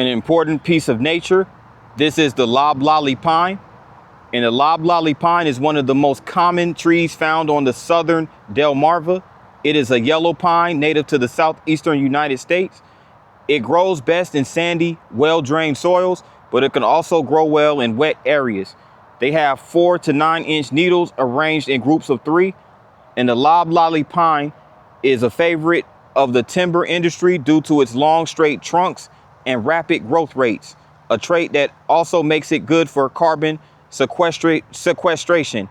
an important piece of nature. This is the loblolly pine. And the loblolly pine is one of the most common trees found on the southern Delmarva. It is a yellow pine native to the southeastern United States. It grows best in sandy, well-drained soils, but it can also grow well in wet areas. They have 4 to 9 inch needles arranged in groups of 3. And the loblolly pine is a favorite of the timber industry due to its long, straight trunks and rapid growth rates, a trait that also makes it good for carbon sequestration.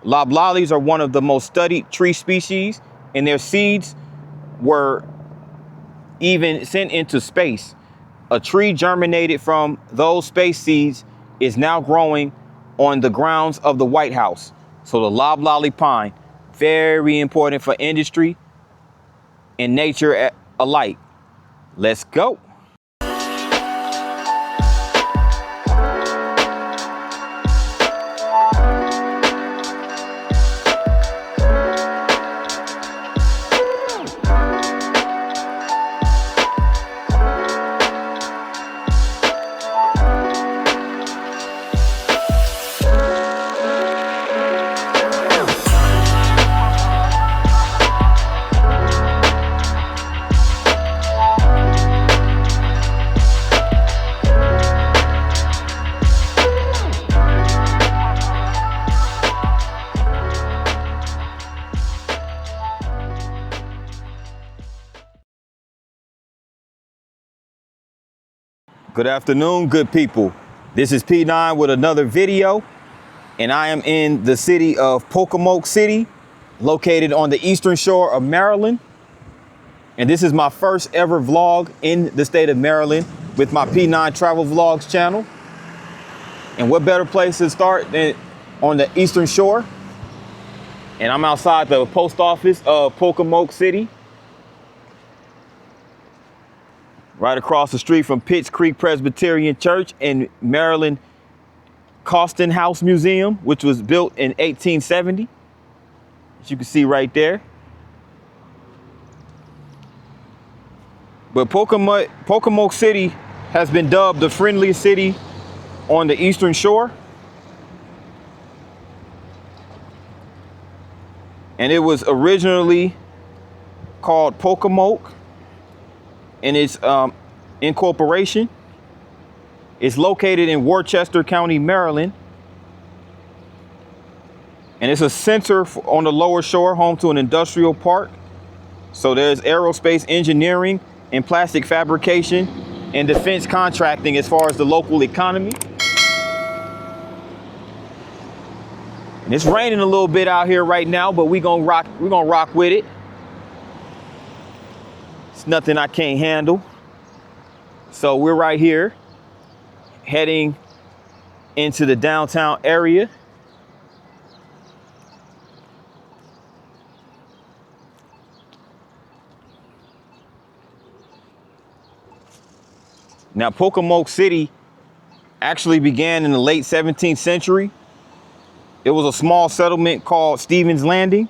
Loblollies are one of the most studied tree species, and their seeds were even sent into space. A tree germinated from those space seeds is now growing on the grounds of the White House. So the loblolly pine, very important for industry and nature alike. Let's go. Good afternoon, good people. This is P9 with another video, and I am in the city of Pocomoke City, located on the eastern shore of Maryland. And this is my first ever vlog in the state of Maryland with my P9 Travel Vlogs channel. And what better place to start than on the eastern shore? And I'm outside the post office of Pocomoke City, right across the street from Pitts Creek Presbyterian Church and Maryland Costin House Museum, which was built in 1870, as you can see right there. But Pocomoke City has been dubbed the friendliest city on the eastern shore. And it was originally called Pocomoke. And its incorporation is located in Worcester County, Maryland. And it's a center on the lower shore, home to an industrial park. So there's aerospace engineering and plastic fabrication and defense contracting as far as the local economy. And it's raining a little bit out here right now, but we're gonna rock with it. It's nothing I can't handle. So we're right here heading into the downtown area. Now, Pocomoke City actually began in the late 17th century. It was a small settlement called Stevens Landing,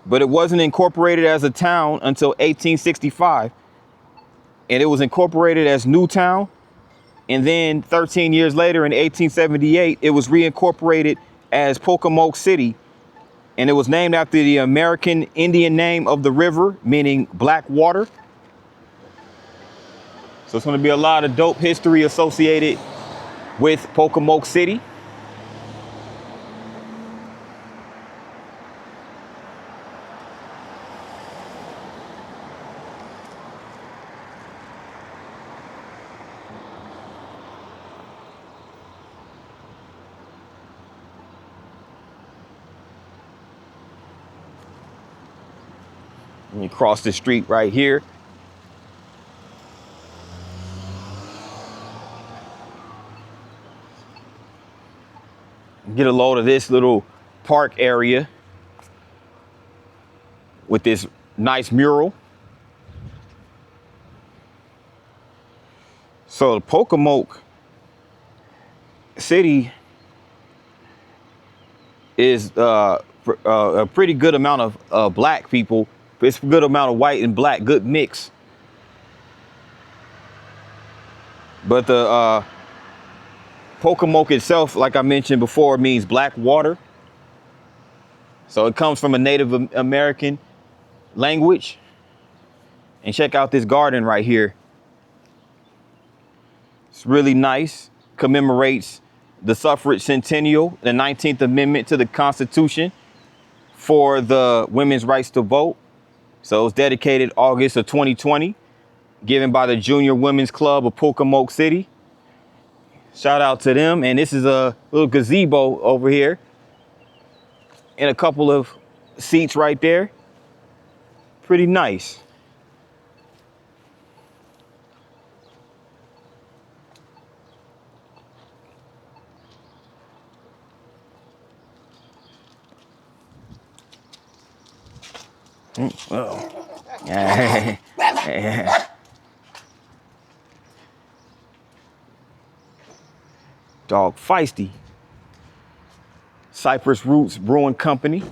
but it wasn't incorporated as a town until 1865. And it was incorporated as Newtown. And then 13 years later in 1878, it was reincorporated as Pocomoke City. And it was named after the American Indian name of the river, meaning black water. So it's going to be a lot of dope history associated with Pocomoke City. Let me cross the street right here. Get a load of this little park area with this nice mural. So the Pocomoke City is a pretty good amount of black people. It's a good amount of white and black, good mix. But the Pocomoke itself, like I mentioned before, means black water. So it comes from a Native American language. And check out this garden right here. It's really nice. Commemorates the suffrage centennial, the 19th Amendment to the Constitution for the women's rights to vote. So it was dedicated August of 2020, given by the Junior Women's Club of Pocomoke City. Shout out to them. And this is a little gazebo over here and a couple of seats right there. Pretty nice. Oh. Dog feisty. Cypress Roots Brewing Company.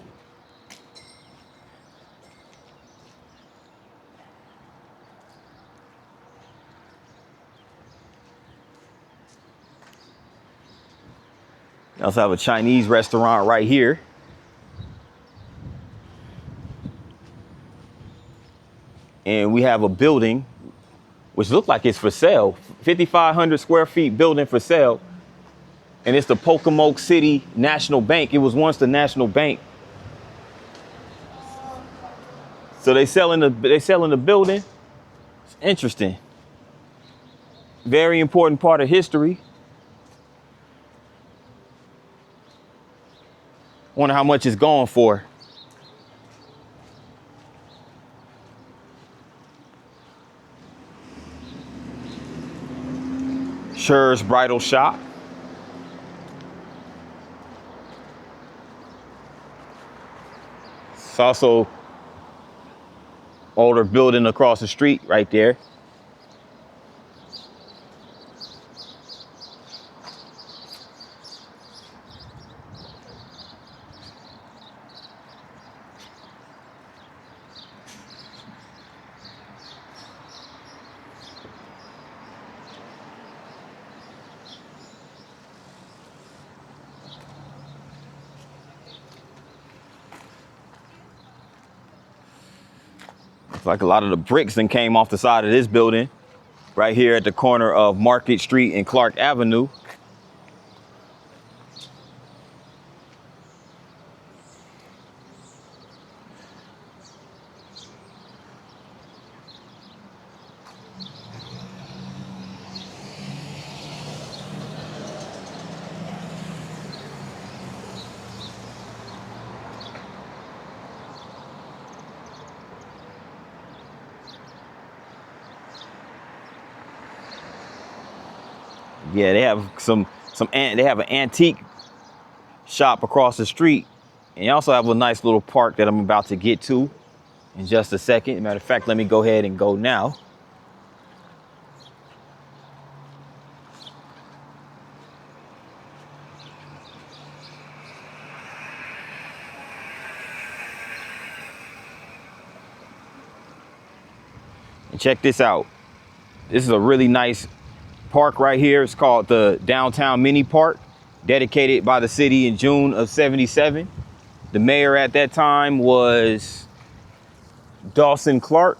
We also have a Chinese restaurant right here. And we have a building which looks like it's for sale. 5,500 square feet building for sale. And it's the Pocomoke City National Bank. It was once the National Bank. So they selling the building. It's interesting. Very important part of history. Wonder how much it's going for. Sher's Bridal Shop. It's also older building across the street right there. Like a lot of the bricks then came off the side of this building right here at the corner of Market Street and Clark Avenue. Yeah, they have they have an antique shop across the street. And you also have a nice little park that I'm about to get to in just a second. Matter of fact, let me go ahead and go now. And check this out. This is a really nice park right here. It's called the Downtown Mini Park, dedicated by the city in June of '77. The mayor at that time was Dawson Clark.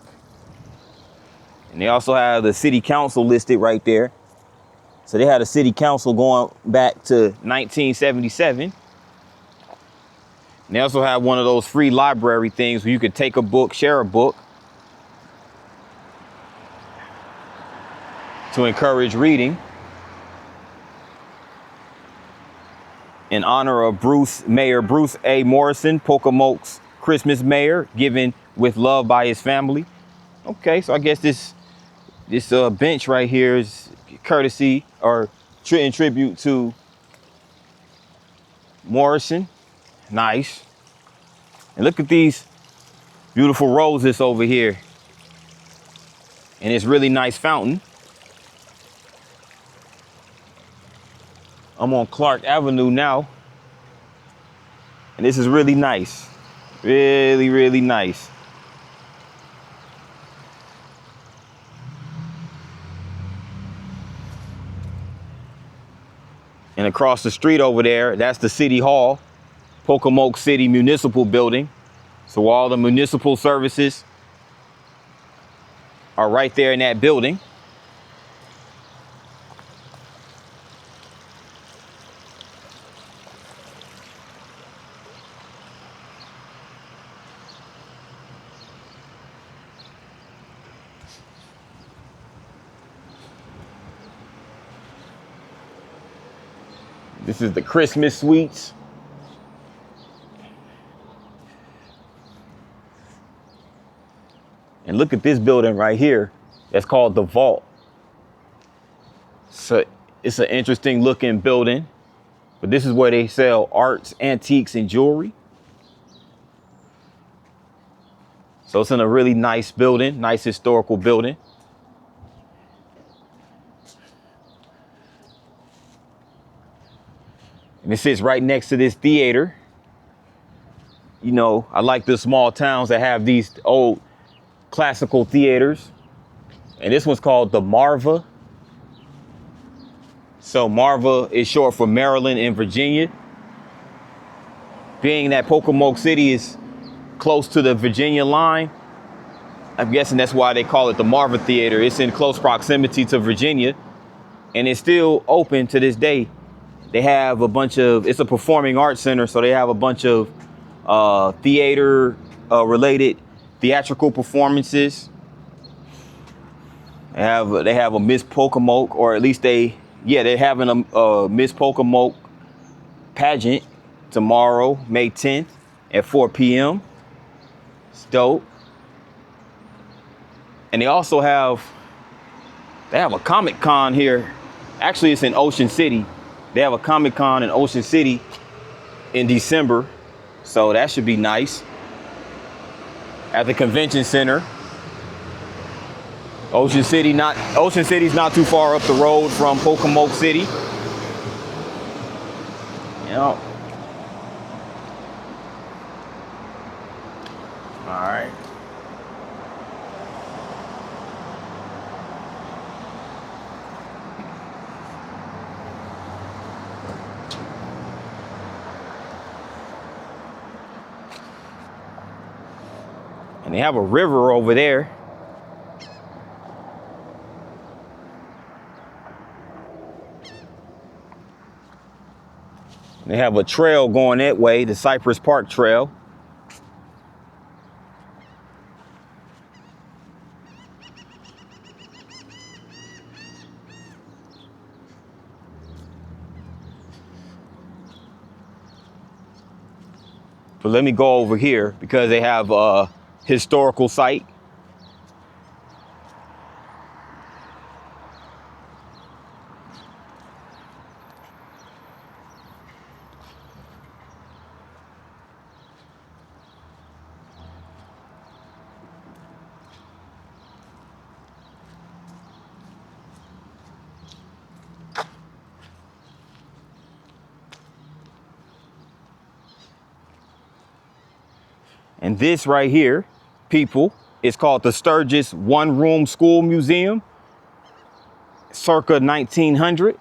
And they also have the city council listed right there. So they had a city council going back to 1977. And they also have one of those free library things where you could take a book, share a book, to encourage reading in honor of Mayor Bruce A. Morrison, Pocomoke's Christmas mayor, given with love by his family. Okay, so I guess this bench right here is courtesy or in tribute to Morrison. Nice. And look at these beautiful roses over here. And this really nice fountain. I'm on Clark Avenue now. And this is really nice. Really, really nice. And across the street over there, that's the City Hall, Pocomoke City Municipal Building. So all the municipal services are right there in that building. This is the Christmas suites. And look at this building right here. That's called the Vault. So it's an interesting looking building, but this is where they sell arts, antiques, and jewelry. So it's in a really nice building, nice historical building. And it sits right next to this theater. You know, I like the small towns that have these old classical theaters. And this one's called the Marva. So Marva is short for Maryland and Virginia. Being that Pocomoke City is close to the Virginia line, I'm guessing that's why they call it the Marva Theater. It's in close proximity to Virginia, and it's still open to this day. They have a bunch of, it's a performing arts center, so they have a bunch of theater related theatrical performances. They have a Miss Pocomoke, or at least they're having a Miss Pocomoke pageant tomorrow, May 10th at 4 p.m. It's dope. And they also have a Comic Con here. Actually, it's in Ocean City. They have a Comic Con in Ocean City in December. So that should be nice. At the convention center. Ocean City's not too far up the road from Pocomoke City. You know. All right. And they have a river over there. They have a trail going that way, the Cypress Park Trail. But let me go over here because they have a historical site. And this right here, people, is called the Sturgeis One-Room School Museum, circa 1900.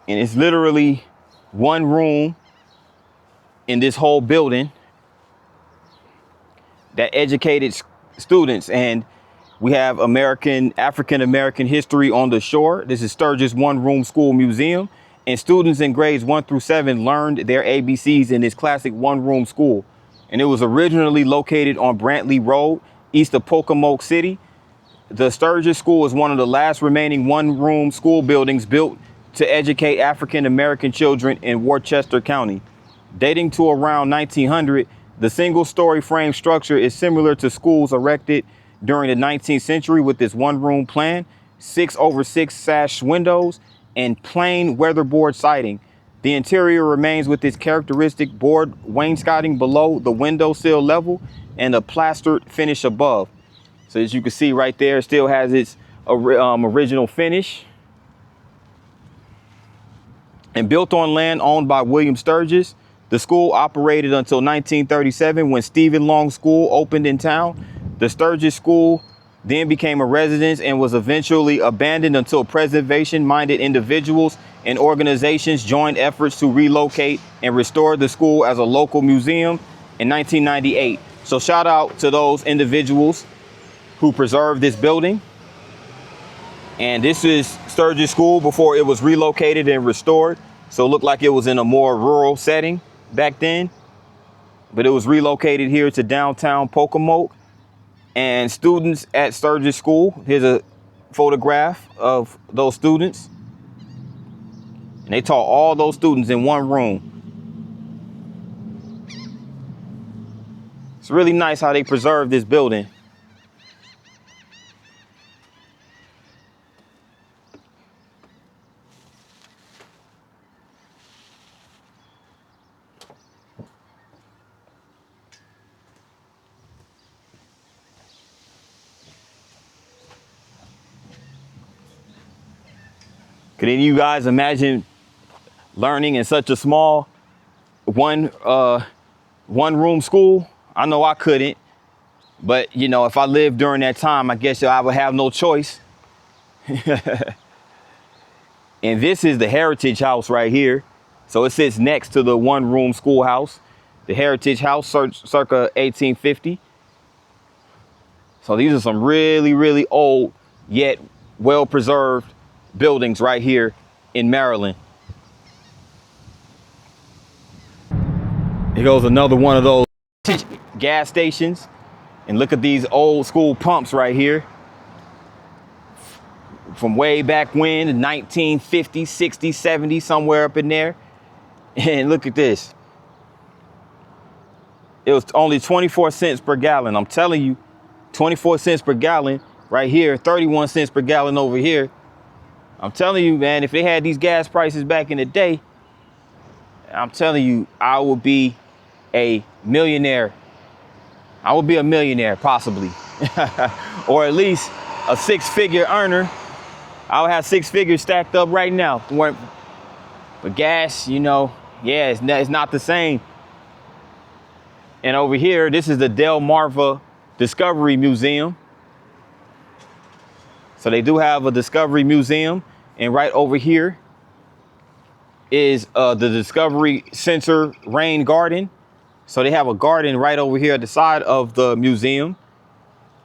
And it's literally one room in this whole building that educated students. And we have African-American history on the shore. This is Sturgeis One-Room School Museum. And students in grades 1 through 7 learned their ABCs in this classic one-room school. And it was originally located on Brantley Road, east of Pocomoke City. The Sturgeis School is one of the last remaining one-room school buildings built to educate African-American children in Worcester County. Dating to around 1900, the single-story frame structure is similar to schools erected during the 19th century with this one-room plan, 6/6 sash windows, and plain weatherboard siding. The interior remains with its characteristic board wainscoting below the windowsill level and a plastered finish above. So as you can see right there, it still has its original finish. And built on land owned by William Sturgeis, the school operated until 1937 when Stephen Long School opened in town. The Sturgeis School then became a residence and was eventually abandoned until preservation-minded individuals and organizations joined efforts to relocate and restore the school as a local museum in 1998. So shout out to those individuals who preserved this building. And this is Sturgeis School before it was relocated and restored. So it looked like it was in a more rural setting back then, but it was relocated here to downtown Pocomoke. And students at Sturgeis School, here's a photograph of those students. And they taught all those students in one room. It's really nice how they preserved this building. Could any of you guys imagine learning in such a small one room school? I know I couldn't, but you know, if I lived during that time, I guess I would have no choice. And this is the Heritage House right here. So it sits next to the one room schoolhouse, the Heritage House, circa 1850. So these are some really, really old yet well preserved buildings right here in Maryland. Here goes another one of those gas stations. And look at these old school pumps right here. From way back when, the 1950s, 60s, 70s, somewhere up in there. And look at this. It was only 24 cents per gallon. I'm telling you, 24 cents per gallon right here, 31 cents per gallon over here. I'm telling you, man, if they had these gas prices back in the day, I'm telling you, I would be a millionaire. I would be a millionaire, possibly. Or at least a six-figure earner. I would have six figures stacked up right now. But gas, you know, yeah, it's not the same. And over here, this is the Marva Discovery Museum. So they do have a Discovery Museum. And right over here is the Discovery Center Rain Garden. So they have a garden right over here at the side of the museum.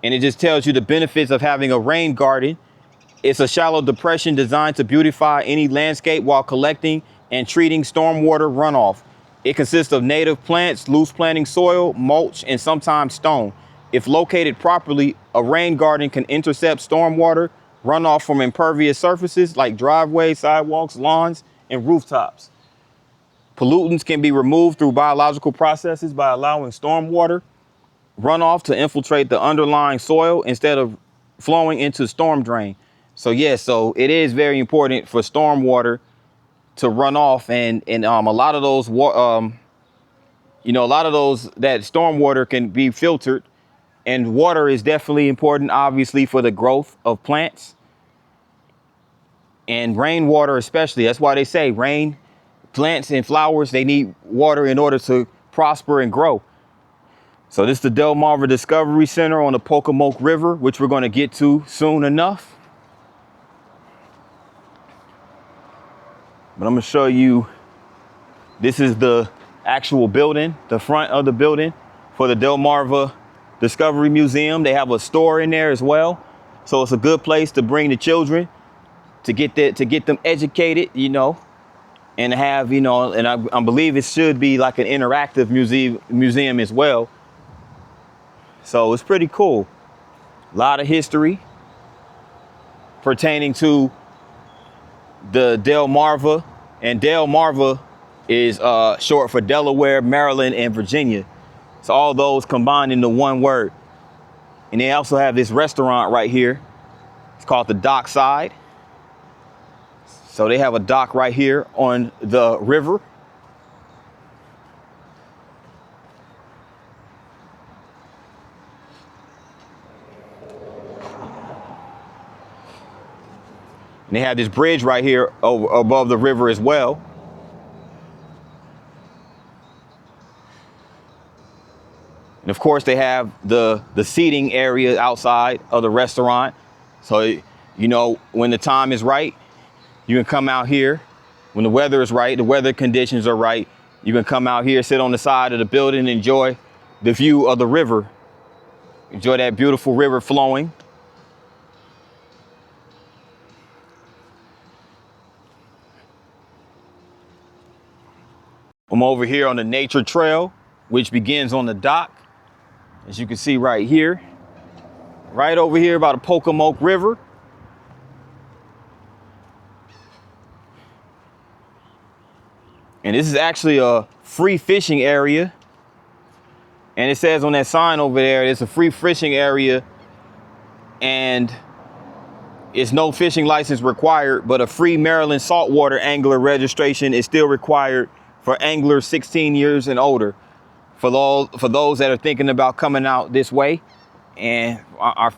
And it just tells you the benefits of having a rain garden. It's a shallow depression designed to beautify any landscape while collecting and treating stormwater runoff. It consists of native plants, loose planting soil, mulch, and sometimes stone. If located properly, a rain garden can intercept stormwater runoff from impervious surfaces like driveways, sidewalks, lawns, and rooftops. Pollutants can be removed through biological processes by allowing stormwater runoff to infiltrate the underlying soil instead of flowing into storm drain. So yes, so it is very important for stormwater to run off, and a lot of those that stormwater can be filtered, and water is definitely important, obviously, for the growth of plants. And rainwater especially. That's why they say rain, plants and flowers, they need water in order to prosper and grow. So this is the Marva Discovery Center on the Pocomoke River, which we're going to get to soon enough. But I'm going to show you, this is the actual building, the front of the building for the Marva Discovery Museum. They have a store in there as well. So it's a good place to bring the children to get them educated, you know, and have, you know, and I believe it should be like an interactive museum as well. So it's pretty cool. A lot of history pertaining to the Marva, and Marva is short for Delaware, Maryland, and Virginia. So all those combined into one word. And they also have this restaurant right here. It's called the Dockside. So they have a dock right here on the river. And they have this bridge right here above the river as well. And of course, they have the seating area outside of the restaurant. So, you know, when the time is right, you can come out here. When the weather is right, the weather conditions are right, you can come out here, sit on the side of the building, and enjoy the view of the river. Enjoy that beautiful river flowing. I'm over here on the nature trail, which begins on the dock. As you can see right here, right over here by the Pocomoke River. And this is actually a free fishing area. And it says on that sign over there, it's a free fishing area and it's no fishing license required, but a free Maryland saltwater angler registration is still required for anglers 16 years and older. For those that are thinking about coming out this way, and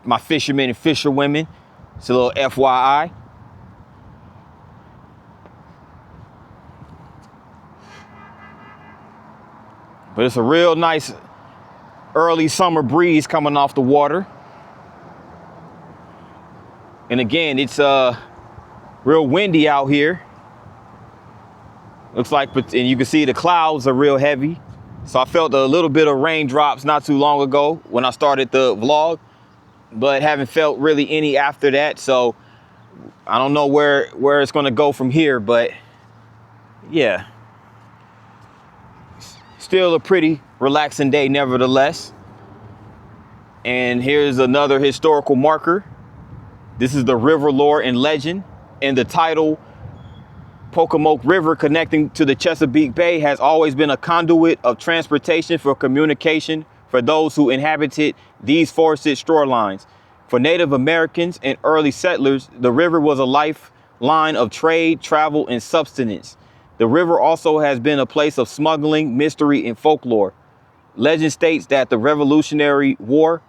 my fishermen and fisherwomen, it's a little FYI. But it's a real nice early summer breeze coming off the water. And again, it's real windy out here. Looks like, and you can see the clouds are real heavy. So I felt a little bit of raindrops not too long ago when I started the vlog, but haven't felt really any after that. So I don't know where it's gonna go from here, but yeah. Still a pretty relaxing day nevertheless. And here's another historical marker. This is the river lore and legend, and the title Pocomoke River connecting to the Chesapeake Bay has always been a conduit of transportation for communication for those who inhabited these forested shorelines. For Native Americans and early settlers, the river was a lifeline of trade, travel, and subsistence. The river also has been a place of smuggling, mystery, and folklore. Legend states that during the Revolutionary War,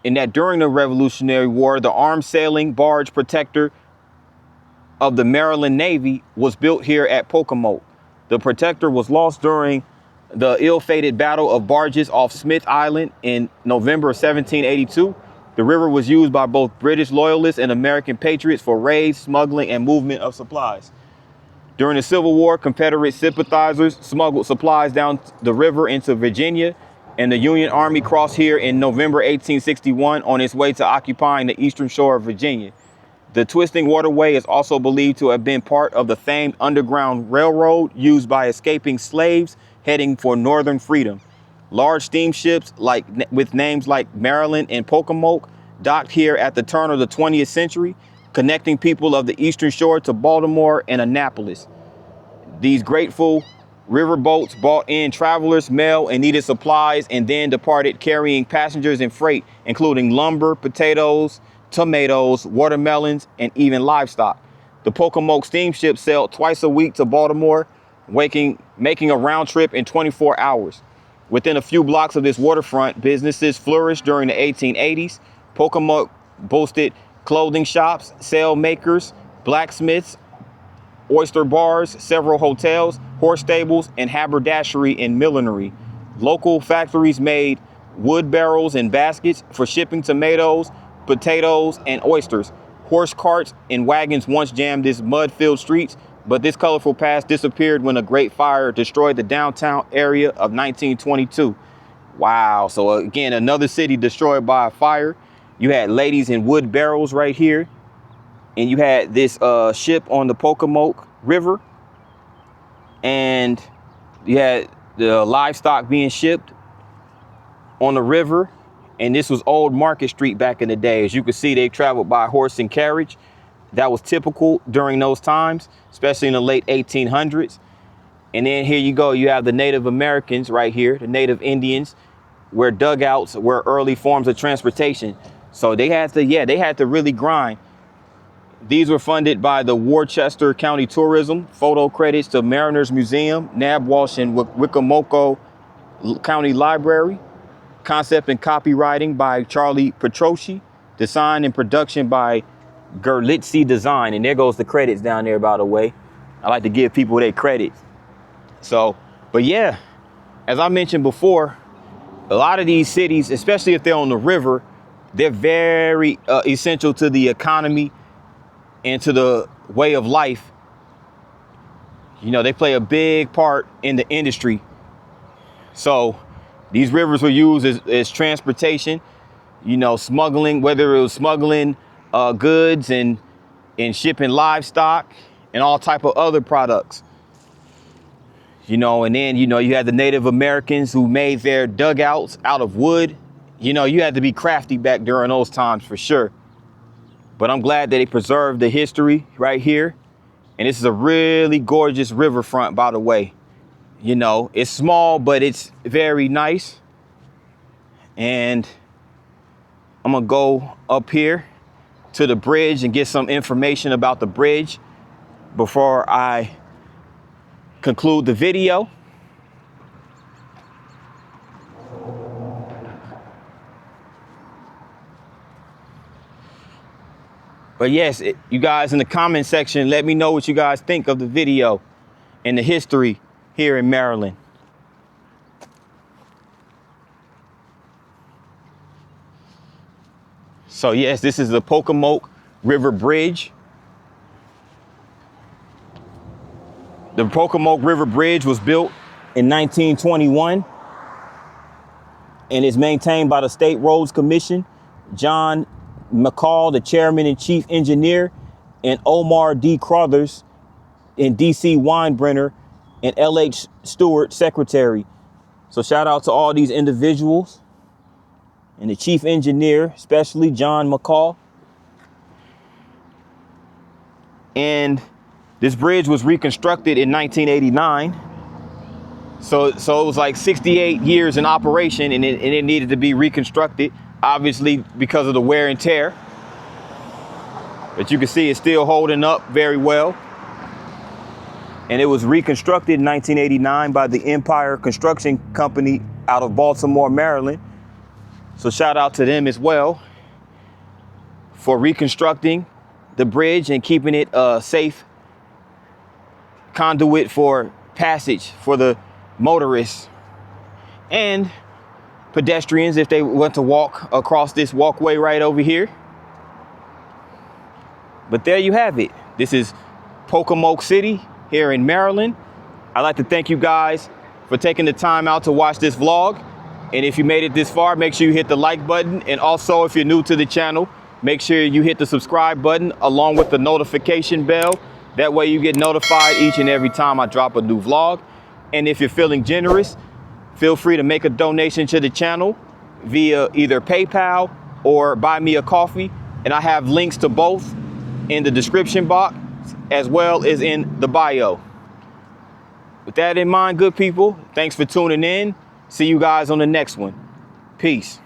the armed sailing barge protector of the Maryland Navy was built here at Pocomoke. The protector was lost during the ill-fated Battle of Barges off Smith Island in November of 1782. The river was used by both British loyalists and American patriots for raids, smuggling, and movement of supplies. During the Civil War, Confederate sympathizers smuggled supplies down the river into Virginia, and the Union Army crossed here in November 1861 on its way to occupying the eastern shore of Virginia. The twisting waterway is also believed to have been part of the famed Underground Railroad used by escaping slaves heading for northern freedom. Large steamships with names like Maryland and Pocomoke docked here at the turn of the 20th century, connecting people of the eastern shore to Baltimore and Annapolis. These grateful riverboats brought in travelers, mail, and needed supplies, and then departed carrying passengers and freight, including lumber, potatoes, tomatoes, watermelons, and even livestock. The Pocomoke steamship sailed twice a week to Baltimore, making a round trip in 24 hours. Within a few blocks of this waterfront, businesses flourished during the 1880s. Pocomoke boasted clothing shops, sail makers, blacksmiths, oyster bars, several hotels, horse stables, and haberdashery and millinery. Local factories made wood barrels and baskets for shipping tomatoes, potatoes, and oysters. Horse carts and wagons once jammed these mud-filled streets, but this colorful past disappeared when a great fire destroyed the downtown area of 1922. Wow. So again, another city destroyed by a fire. You had ladies in wood barrels right here. And you had this ship on the Pocomoke River. And you had the livestock being shipped on the river. And this was Old Market Street back in the day. As you can see, they traveled by horse and carriage. That was typical during those times, especially in the late 1800s. And then here you go, you have the Native Americans right here, the Native Indians, where dugouts were early forms of transportation. So they had to really grind. These were funded by the Worcester County Tourism. Photo credits to Mariners Museum, Nab Walsh and Wicomoco County Library. Concept and copywriting by Charlie Petroschi. Design and production by Gerlitzy Design. And there goes the credits down there, by the way. I like to give people their credits. So, but yeah, as I mentioned before, A lot of these cities, especially if they're on the river, they're very essential to the economy and to the way of life. You know, they play a big part in the industry. So these rivers were used as transportation, you know, smuggling, whether it was smuggling goods and shipping livestock and all type of other products. You know, and then, you know, you had the Native Americans who made their dugouts out of wood. You know, you had to be crafty back during those times for sure. But I'm glad that they preserved the history right here. And this is a really gorgeous riverfront, by the way. You know, it's small, but it's very nice. And I'm gonna go up here to the bridge and get some information about the bridge before I conclude the video. But yes, you guys in the comment section, let me know what you guys think of the video and the history here in Maryland. So yes, this is the Pocomoke River Bridge. The Pocomoke River Bridge was built in 1921 and is maintained by the State Roads Commission. John McCall, the chairman and chief engineer, and Omar D. Crothers and D.C. Weinbrenner and L.H. Stewart, secretary. So shout out to all these individuals and the chief engineer, especially John McCall. And this bridge was reconstructed in 1989. So it was like 68 years in operation, and it needed to be reconstructed, obviously because of the wear and tear. But you can see it's still holding up very well. And it was reconstructed in 1989 by the Empire Construction Company out of Baltimore, Maryland. So shout out to them as well for reconstructing the bridge and keeping it a safe conduit for passage for the motorists and pedestrians if they want to walk across this walkway right over here. But there you have it. This is Pocomoke City here in Maryland. I'd like to thank you guys for taking the time out to watch this vlog. And if you made it this far, make sure you hit the like button. And also, if you're new to the channel, make sure you hit the subscribe button along with the notification bell. That way you get notified each and every time I drop a new vlog. And if you're feeling generous, feel free to make a donation to the channel via either PayPal or buy me a coffee. And I have links to both in the description box as well as in the bio. With that in mind, good people, thanks for tuning in. See you guys on the next one. Peace.